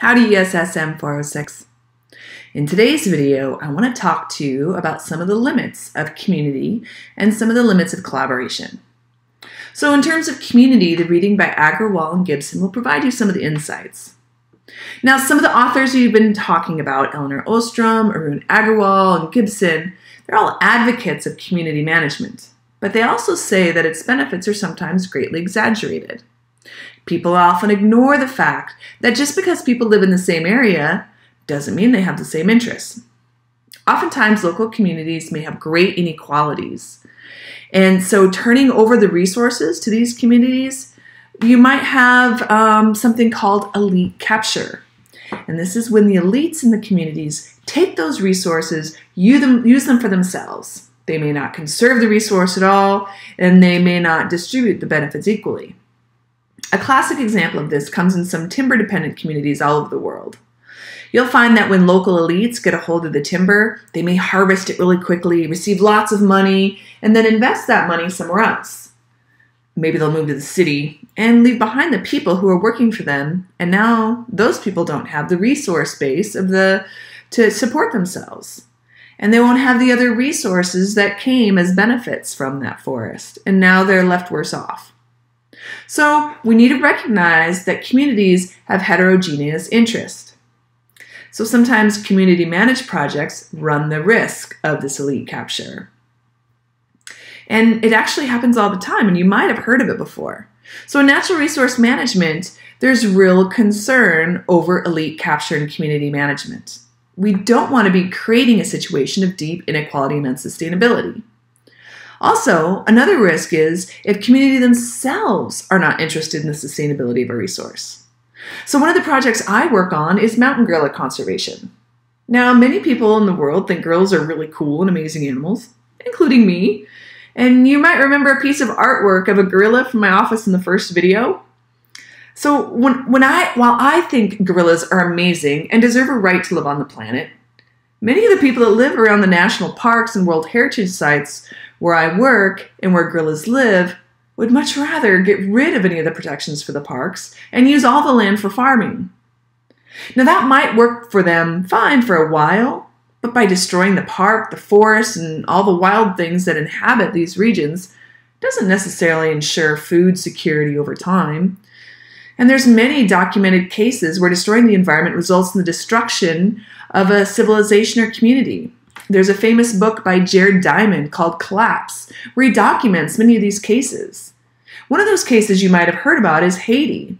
Howdy ESSM 406. In today's video, I want to talk to you about some of the limits of community and some of the limits of collaboration. So in terms of community, the reading by Agrawal and Gibson will provide you some of the insights. Now, some of the authors you've been talking about, Elinor Ostrom, Arun Agrawal, and Gibson, they're all advocates of community management, but they also say that its benefits are sometimes greatly exaggerated. People often ignore the fact that just because people live in the same area doesn't mean they have the same interests. Oftentimes, local communities may have great inequalities. And so turning over the resources to these communities, you might have something called elite capture. And this is when the elites in the communities take those resources, use them for themselves. They may not conserve the resource at all, and they may not distribute the benefits equally. A classic example of this comes in some timber-dependent communities all over the world. You'll find that when local elites get a hold of the timber, they may harvest it really quickly, receive lots of money, and then invest that money somewhere else. Maybe they'll move to the city and leave behind the people who are working for them, and now those people don't have the resource base to support themselves. And they won't have the other resources that came as benefits from that forest, and now they're left worse off. So we need to recognize that communities have heterogeneous interests. So sometimes community managed projects run the risk of this elite capture. And it actually happens all the time, and you might have heard of it before. So in natural resource management, there's real concern over elite capture and community management. We don't want to be creating a situation of deep inequality and unsustainability. Also, another risk is if community themselves are not interested in the sustainability of a resource. So one of the projects I work on is mountain gorilla conservation. Now, many people in the world think gorillas are really cool and amazing animals, including me. And you might remember a piece of artwork of a gorilla from my office in the first video. So while I think gorillas are amazing and deserve a right to live on the planet, many of the people that live around the national parks and World Heritage Sites where I work and where gorillas live would much rather get rid of any of the protections for the parks and use all the land for farming. Now that might work for them fine for a while, but by destroying the park, the forest, and all the wild things that inhabit these regions doesn't necessarily ensure food security over time. And there's many documented cases where destroying the environment results in the destruction of a civilization or community. There's a famous book by Jared Diamond called Collapse, where he documents many of these cases. One of those cases you might have heard about is Haiti.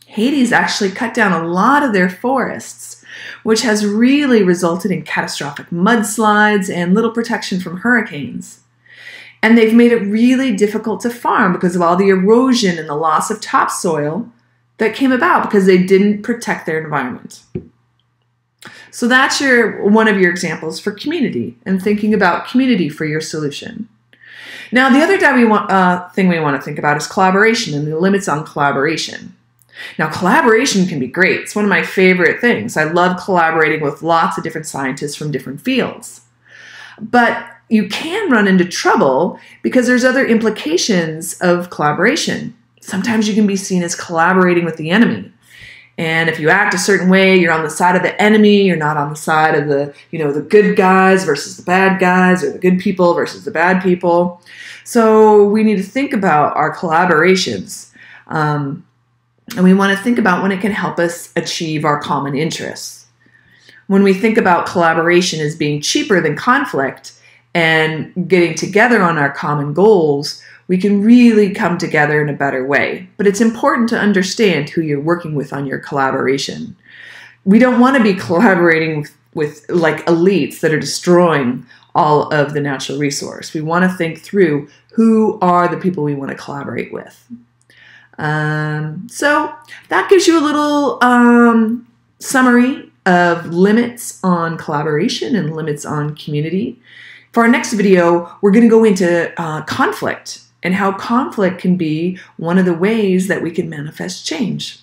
Haiti's actually cut down a lot of their forests, which has really resulted in catastrophic mudslides and little protection from hurricanes. And they've made it really difficult to farm because of all the erosion and the loss of topsoil that came about because they didn't protect their environment. So that's one of your examples for community and thinking about community for your solution. Now, the other thing we want to think about is collaboration and the limits on collaboration. Now, collaboration can be great. It's one of my favorite things. I love collaborating with lots of different scientists from different fields. But you can run into trouble because there's other implications of collaboration. Sometimes you can be seen as collaborating with the enemy. And if you act a certain way, you're on the side of the enemy, you're not on the side of the good guys versus the bad guys, or the good people versus the bad people. So we need to think about our collaborations. And we want to think about when it can help us achieve our common interests. When we think about collaboration as being cheaper than conflict and getting together on our common goals, we can really come together in a better way. But it's important to understand who you're working with on your collaboration. We don't want to be collaborating with like elites that are destroying all of the natural resource. We want to think through who are the people we want to collaborate with. So that gives you a little summary of limits on collaboration and limits on community. For our next video, we're going to go into conflict and how conflict can be one of the ways that we can manifest change.